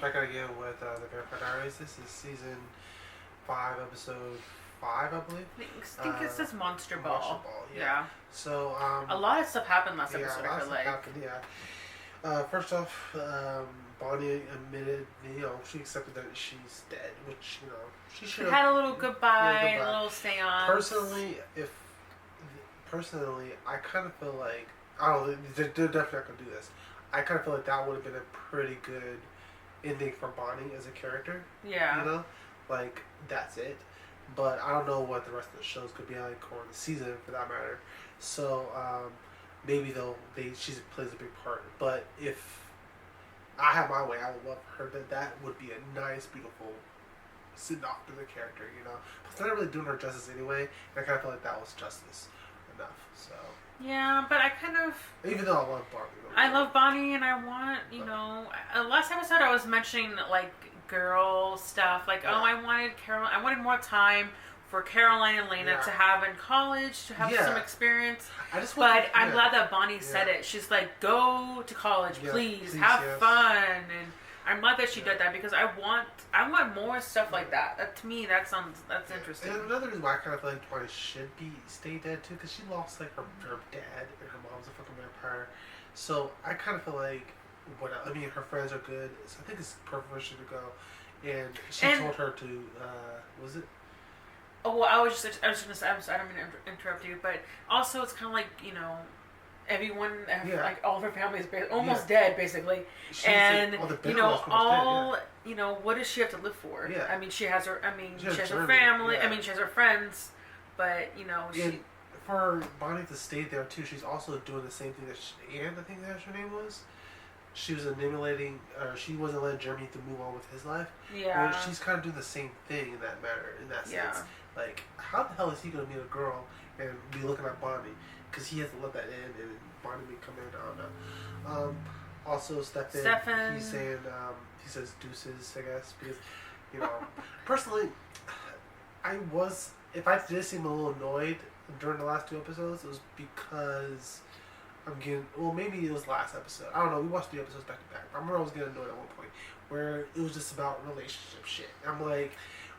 back again with the Vampire Diaries. This is season 5, episode 5, I believe. I think it says Monster Ball. Monster Ball, yeah. So, a lot of stuff happened last episode, I feel like. First off, Bonnie admitted, she accepted that she's dead, which, she should have. Had a little goodbye, a little seance. Personally, I kind of feel like, I don't know, they're definitely not going to do this. I kind of feel like that would have been a pretty good ending for Bonnie as a character. Yeah. Like, that's it. But I don't know what the rest of the shows could be like, or the season for that matter. So, maybe she plays a big part. But if I had my way, I would love her that would be a nice, beautiful send off to the character, But they're not really doing her justice anyway, and I kind of feel like that was justice enough, so. Yeah, but I kind of... Even though I love Bonnie. I love Bonnie, and I want, last episode I was mentioning, like, girl stuff. Like, I wanted more time for Caroline and Lena to have in college, to have some experience. I'm glad that Bonnie said it. She's like, go to college, please have fun. And I'm glad that she did that, because I want more stuff like that. To me, that's interesting. And another reason why I kind of feel like Bonnie should stay dead too, because she lost like her dad, and her mom's a fucking vampire. So I kind of feel like her friends are good. So I think it's perfect for her to go. And she told her to. Was it? Oh well, I was just gonna say. I don't mean to interrupt you, but also it's kind of like everyone, like all of her family is almost dead, basically. And what does she have to live for? Yeah. I mean, she has her. I mean, she has her family. Yeah. I mean, she has her friends, but she. For Bonnie to stay there too, she's also doing the same thing that Anne, I think that's her name was. She was she wasn't letting Jeremy to move on with his life. Yeah. Well, she's kind of doing the same thing in that matter, in that sense. Like, how the hell is he going to meet a girl and be looking at Bonnie? Because he has to let that in, and Bonnie may come in. I don't know. Also, Stefan, he's saying, he says deuces, I guess, because, personally, if I did seem a little annoyed during the last 2 episodes, it was because maybe it was last episode. I don't know. We watched 3 episodes back to back. I remember I was getting annoyed at one point where it was just about relationship shit. I'm like,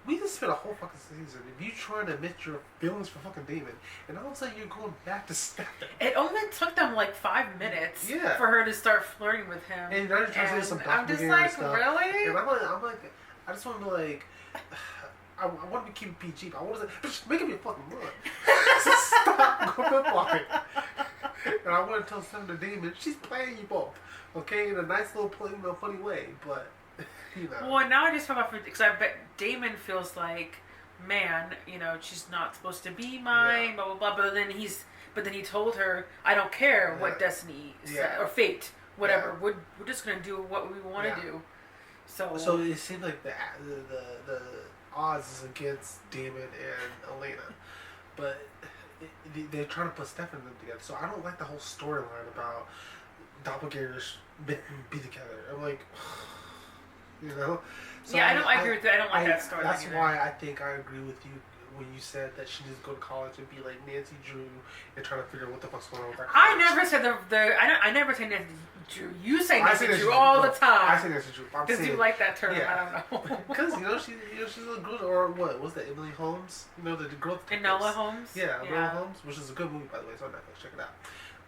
we just spent a whole fucking season if you trying to admit your feelings for fucking Damon, and all of a sudden you're going back to Stefan. It only took them like 5 minutes for her to start flirting with him. And now you're trying to say some I'm just like, stuff. Really? And I'm like, I just want to be like, I want to be keeping PG, but I want to say, bitch, making me a fucking run. Stop going flip-flopping. And I want to tell Senator Damon, she's playing you both, okay, in a nice little funny way, but, Well, now I just feel bad because I bet Damon feels like, man, she's not supposed to be mine, blah, blah, blah, but then he told her, I don't care what destiny said, or fate, whatever, we're just going to do what we want to do. So it seems like the odds is against Damon and Elena, but they're trying to put Stefan and them together. So I don't like the whole storyline about doppelgangers be together. I'm like, So I agree with that. I don't like that storyline. That's why I think I agree with you when you said that she needs to go to college and be like Nancy Drew and trying to figure out what the fuck's going on with that college. I never said I never say Nancy Drew. You say Nancy Drew all the time. I say Nancy Drew. Because you like that term. I don't know. Because she's a good, or what was that, Emily Holmes? The girl. Enola Holmes. Yeah, Enola Holmes, which is a good movie by the way. It's on Netflix. Check it out.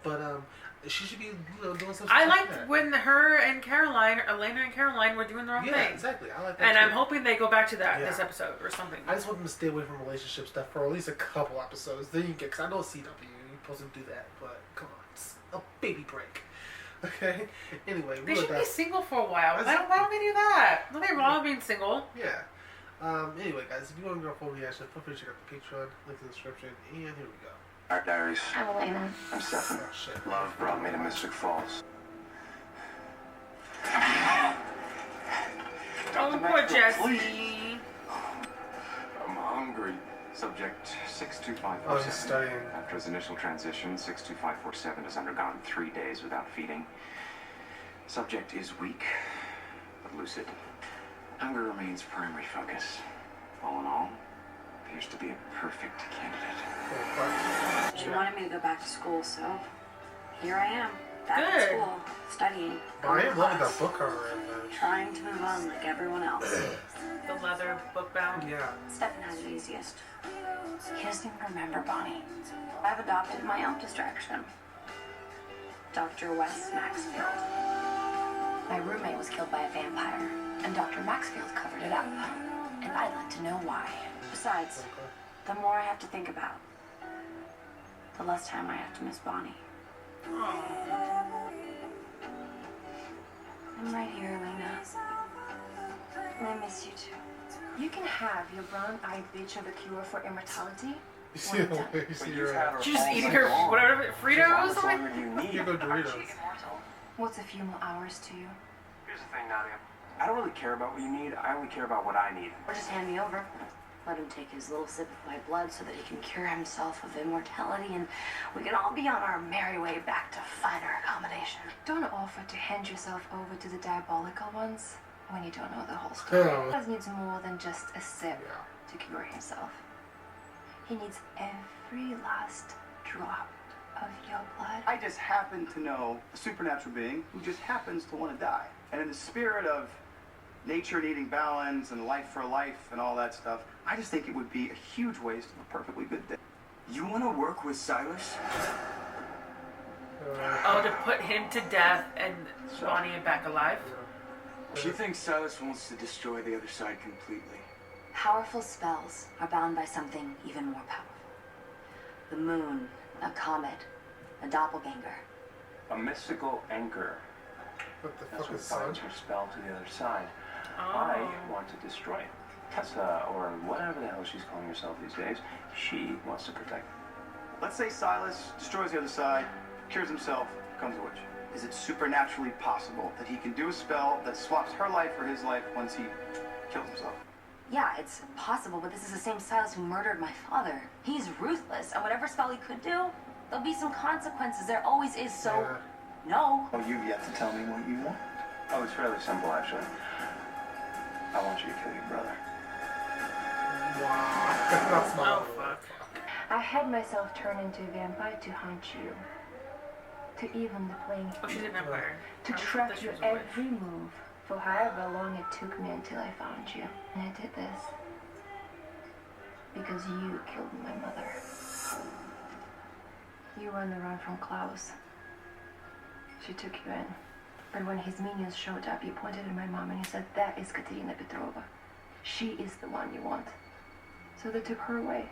But she should be doing something. I liked when her and Caroline, Elena and Caroline, were doing their own thing. Yeah, exactly. I like that. And I'm hoping they go back to that this episode or something. I just want them to stay away from relationship stuff for at least a couple episodes. Then you get, because I know CW, you're supposed to do that, but come on, it's a baby break. Okay. Anyway, they should be single for a while. Why don't we do that? Nothing wrong with being single. Yeah. Anyway, guys, if you want to go full reaction, feel free to check out the Patreon, link in the description, and here we go. Our Diaries. I'm Elena. I'm Stefan. Oh, shit. Love brought me to Mystic Falls. Oh, poor Jesse. I'm hungry. Subject 62547. Oh, he's studying. After his initial transition, 62547 has undergone 3 days without feeding. Subject is weak, but lucid. Hunger remains primary focus. All in all, appears to be a perfect candidate. She wanted me to go back to school, so here I am. Back Good. at school, studying. But I am loving class, that book cover in there. Trying to move on like everyone else. The leather book bound. Yeah. Stefan has it easiest. He doesn't even remember Bonnie. I've adopted my own distraction. Dr. Wes Maxfield. My roommate was killed by a vampire, and Dr. Maxfield covered it up. And I'd like to know why. Besides, the more I have to think about, the less time I have to miss Bonnie. I'm right here, Elena. And I miss you too. You can have your brown-eyed bitch of a cure for immortality. You see the way you see your She's just eating her whatever Fritos. How much longer do you need? You go Doritos. What's a few more hours to you? Here's the thing, Nadia. I don't really care about what you need. I only care about what I need. Or just hand me over. Let him take his little sip of my blood so that he can cure himself of immortality, and we can all be on our merry way back to finer accommodation. Don't offer to hand yourself over to the diabolical ones when you don't know the whole story. He needs more than just a sip to cure himself. He needs every last drop of your blood. I just happen to know a supernatural being who just happens to want to die. And in the spirit of nature needing balance and life for life and all that stuff, I just think it would be a huge waste of a perfectly good day. You want to work with Silas? Oh, to put him to death and Bonnie back alive? She thinks Silas wants to destroy the other side completely. Powerful spells are bound by something even more powerful. The moon, a comet, a doppelganger. A mystical anchor. What the That's fuck what is sun? binds her spell to the other side. Oh. I want to destroy it. Tessa, or whatever the hell she's calling herself these days, she wants to protect it. Let's say Silas destroys the other side, cures himself, becomes a witch. Is it supernaturally possible that he can do a spell that swaps her life for his life once he kills himself? Yeah, it's possible, but this is the same Silas who murdered my father. He's ruthless, and whatever spell he could do, there'll be some consequences. There always is, so no. Oh, you've yet to tell me what you want. Oh, it's fairly simple, actually. I want you to kill your brother. Wow. That's not Oh, fuck. I had myself turn into a vampire to hunt you. To even the playing Oh, she's a field. vampire. To I thought track she your was a witch. every move for however long it took me until I found you. And I did this because you killed my mother. You were on the run from Klaus. She took you in. But when his minions showed up, you pointed at my mom and you said, "That is Katerina Petrova. She is the one you want." So they took her away.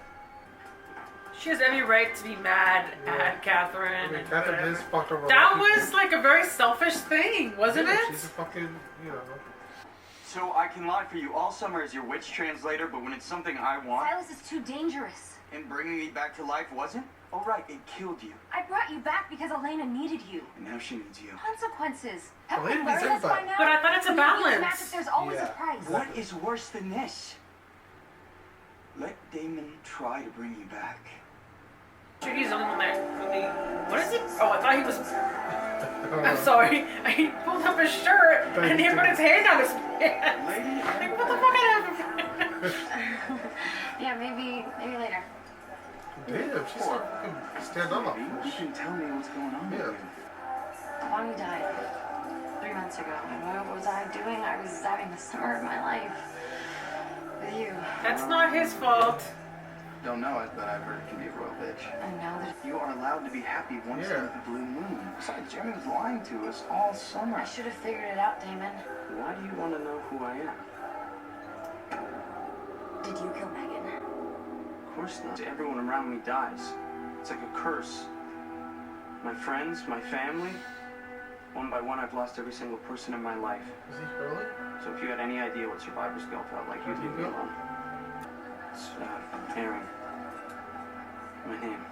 She has every right to be mad at I Catherine. mean, and Catherine whatever. is fucking wrong. That was like a very selfish thing, wasn't Yeah, it? She's a fucking, you know. So I can lie for you all summer as your witch translator, but when it's something I want, Silas is too dangerous. and bringing me back to life wasn't? Oh, right, it killed you. I brought you back because Elena needed you. And now she needs you. Consequences. Haven't we Elena learned needs this by everybody. now? But I thought it's a When you use balance. magic, there's always Yeah. a price. What is worse than this? Let Damon try to bring you back. He's the only one that really. What is it? Oh, I thought he was. I'm sorry. He pulled up his shirt and he put his hand on his pants. Lady, Like, what the fuck happened? Yeah, maybe later. Damn, she's so fucking stand up. You can tell me what's going on with Yeah. you. Bonnie died 3 months ago, and what was I doing? I was having the summer of my life with you. That's not his fault. Don't know it, but I've heard it can be a royal bitch. And now that You are allowed to be happy once Yeah. in the blue moon. Besides, Jeremy was lying to us all summer. I should have figured it out, Damon. Why do you want to know who I am? Did you kill Megan? Of course not. Everyone around me dies. It's like a curse. My friends, my family. One by one, I've lost every single person in my life. Is he Hurley? So if you had any idea what survivor's guilt felt like, you'd leave me alone. It's Aaron. My name.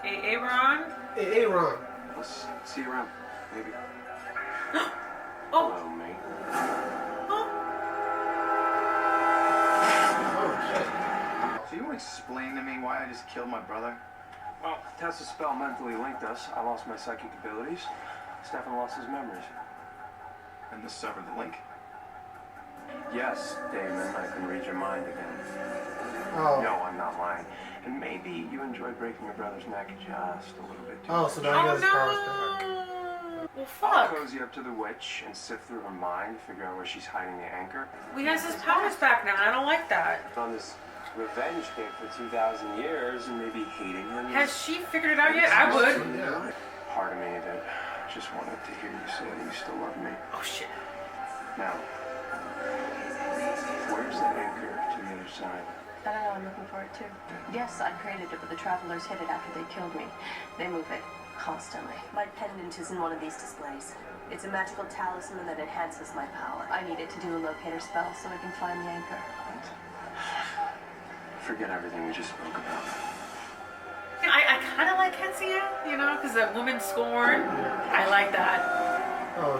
Hey, Aaron. Hey, Aaron. I'll see you around, maybe. Oh. Hello, mate. Oh, shit. So you want to explain to me why I just killed my brother? Well, Tessa's spell mentally linked us. I lost my psychic abilities. Stefan lost his memories. And this severed the link. Yes, Damon, I can read your mind again. Oh. No, I'm not lying. And maybe you enjoy breaking your brother's neck just a little bit too Oh, much. so now he Oh has his powers back. Well, I'll fuck. cozy up to the witch and sift through her mind, figure out where she's hiding the anchor. We has his powers back now, and I don't like that. On this revenge kick for 2,000 years and maybe hating him. Has she figured it out yet? I would. Yeah. Part of me that just wanted to hear you say that you still love me. Oh, shit. Now, where's the anchor to the other side? I don't know, I'm looking for it too. Yes, I created it, but the travelers hid it after they killed me. They move it constantly. My pendant is in one of these displays. It's a magical talisman that enhances my power. I need it to do a locator spell so I can find the anchor. Forget everything we just spoke about. I kind of like Hensia, you know, because the woman scorn. I like that. Oh,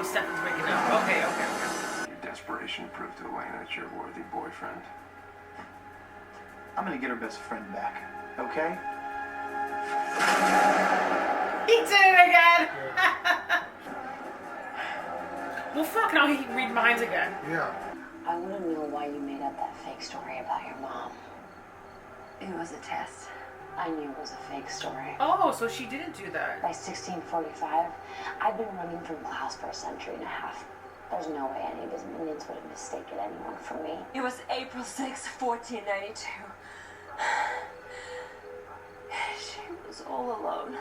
Stefan's waking up. Okay. Your desperation proved to Elena that you're a worthy boyfriend. I'm gonna get her best friend back, okay? He did it again! Well, fuck, now he can read minds again. Yeah. I want to know why you made up that fake story about your mom. It was a test. I knew it was a fake story. Oh, so she didn't do that. By 1645, I'd been running from Klaus for a century and a half. There's no way any of his minions would have mistaken anyone for me. It was April 6, 1492. She was all alone.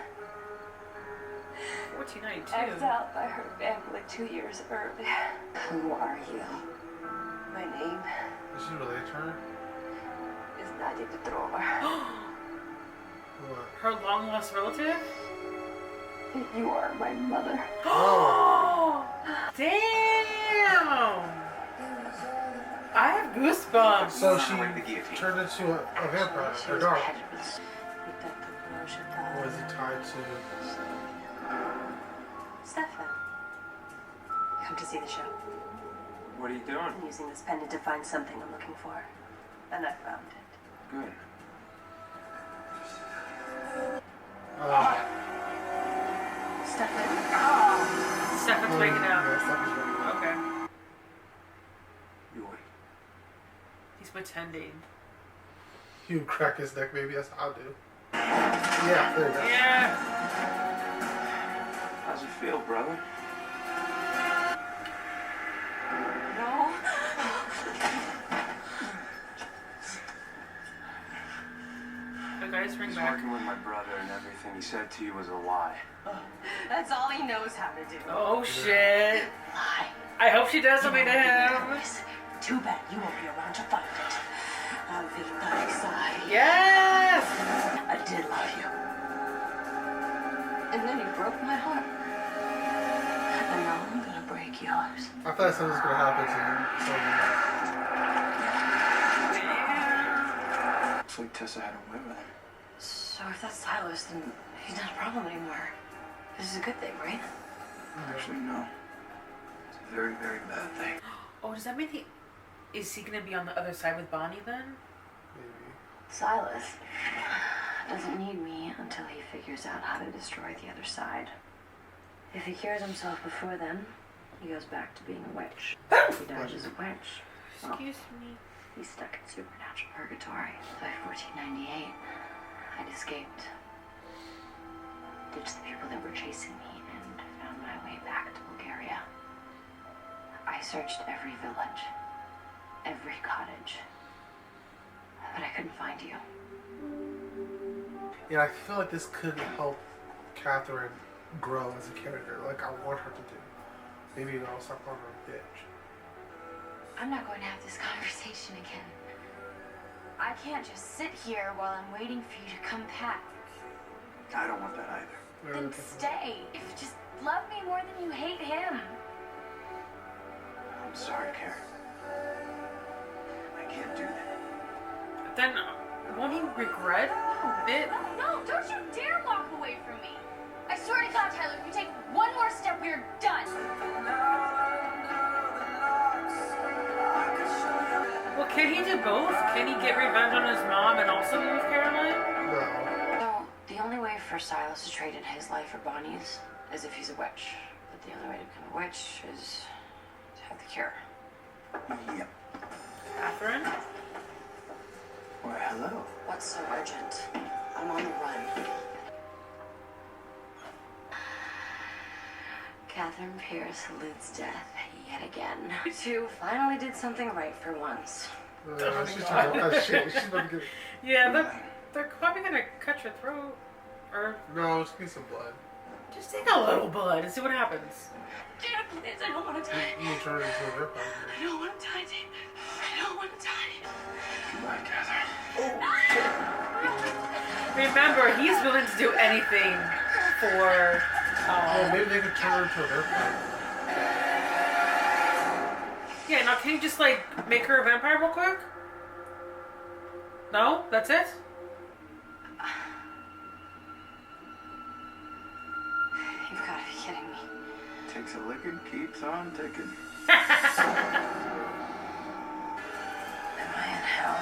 1492. Exiled by her family 2 years earlier. Who are you? My name Is she related to her? is Nadia Petrova. What? Her long lost relative? You are my mother. Oh! Damn! I have goosebumps. So she Like the guillotine. turned into a vampire, her dog. Or is it tied to... Stefan, come to see the show. What are you doing? I'm using this pendant to find something I'm looking for. And I found it. Good. Stefan, Stefan's waking up. Yeah, Stefan's waking up. Okay. You wait. He's pretending. He would crack his neck, maybe that's how I'll do. Yeah, there you go. Yeah. How's it feel, brother? no. The guys ring He's back. working with my brother and everything he said to you was a lie. That's all he knows how to do. Oh shit. Lie. I hope she does something to him. Too bad you won't be around to find it. La vita exai. Yes! I did love you. And then you broke my heart. And now I'm gonna break yours. I thought something was going to happen to him. Looks like Tessa had a way with him. So if that's Silas, then he's not a problem anymore. This is a good thing, right? Actually, no. It's a very, very bad thing. Oh, does that mean is he gonna be on the other side with Bonnie then? Maybe. Silas doesn't need me until he figures out how to destroy the other side. If he cures himself before then, he goes back to being a witch. If he dies as a witch, well, Excuse me. he's stuck in supernatural purgatory. By 1498, I'd escaped, ditched the people that were chasing me, and found my way back to Bulgaria. I searched every village, every cottage, but I couldn't find you. Yeah, I feel like this could help Catherine grow as a character, like I want her to do. Maybe I'll stop calling her a bitch. I'm not going to have this conversation again. I can't just sit here while I'm waiting for you to come back. I don't want that either. Then stay. Just love me more than you hate him. I'm sorry, Karen. I can't do that. Then won't he regret it? No, don't you dare walk away from me. I swear to God, Tyler, if you take one more step, we're done. Well, can he do both? Can he get revenge on his mom and also be with Caroline? No. So, the only way for Silas to trade in his life for Bonnie's is if he's a witch. But the only way to become a witch is to have the cure. Yep. Catherine? Why, hello. What's so urgent? I'm on the run. Catherine Pierce eludes death yet again. You two finally did something right for once. She's talking about that shit. She's about to get... Yeah, they're probably gonna cut your throat. Or... No, just get some blood. Just take a little blood and see what happens. Dad, please, I don't want to die. You turn into a rip. I don't want to die, David. I don't want to die. Goodbye, Catherine. Remember, he's willing to do anything for... Oh, maybe they could turn her into an airplane. Yeah, now can you just, like, make her a vampire real quick? No? That's it? You've got to be kidding me. Takes a licking, keeps on ticking. Am I in hell?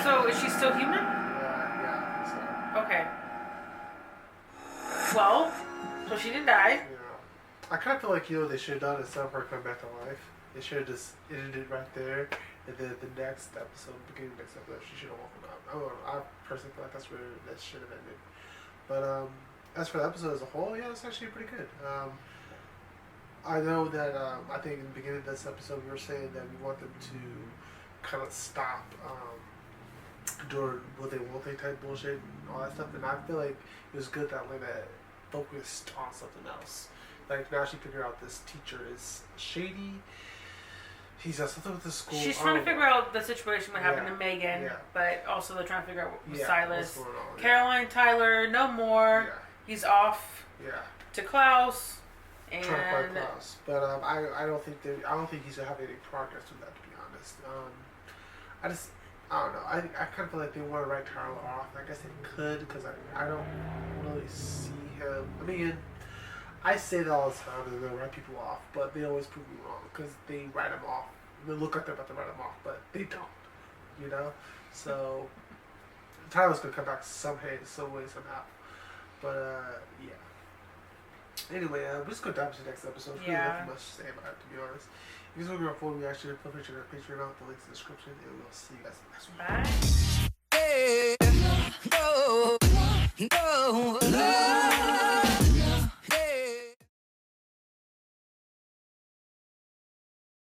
So, is she still human? Yeah, so... Okay. Well, so she didn't die. Yeah. I kind of feel like, they should have done it instead of her coming back to life. They should have just ended it right there. And then the next episode, beginning of the next episode, she should have woken up. I personally feel like that's where that should have ended. But as for the episode as a whole, yeah, it's actually pretty good. I know that I think in the beginning of this episode we were saying that we want them to kind of stop doing what they want they type bullshit and all that stuff. And I feel like it was good that Lena focused on something else. Like now she figured out this teacher is shady. He's got something with the school. She's trying to figure out the situation what happened to Megan, but also they're trying to figure out what with Silas. What's going on, Caroline, Tyler, no more. Yeah. He's off to Klaus. And trying to find Klaus, but I don't think he's gonna have any progress with that, to be honest. I don't know. I kind of feel like they want to write Tyler off. I guess they could because I don't really see him. I mean, I say that all the time that they write people off, but they always prove me wrong because they write them off. They look like they're about to write them off, but they don't. So Tyler's gonna come back some way, somehow. But yeah. Anyway, we're just going to dive into the next episode. There's really nothing much to say about it, to be honest. If you guys want to go for a full reaction, feel free to check out the Patreon, the links in the description, and we'll see you guys in the next one. Bye.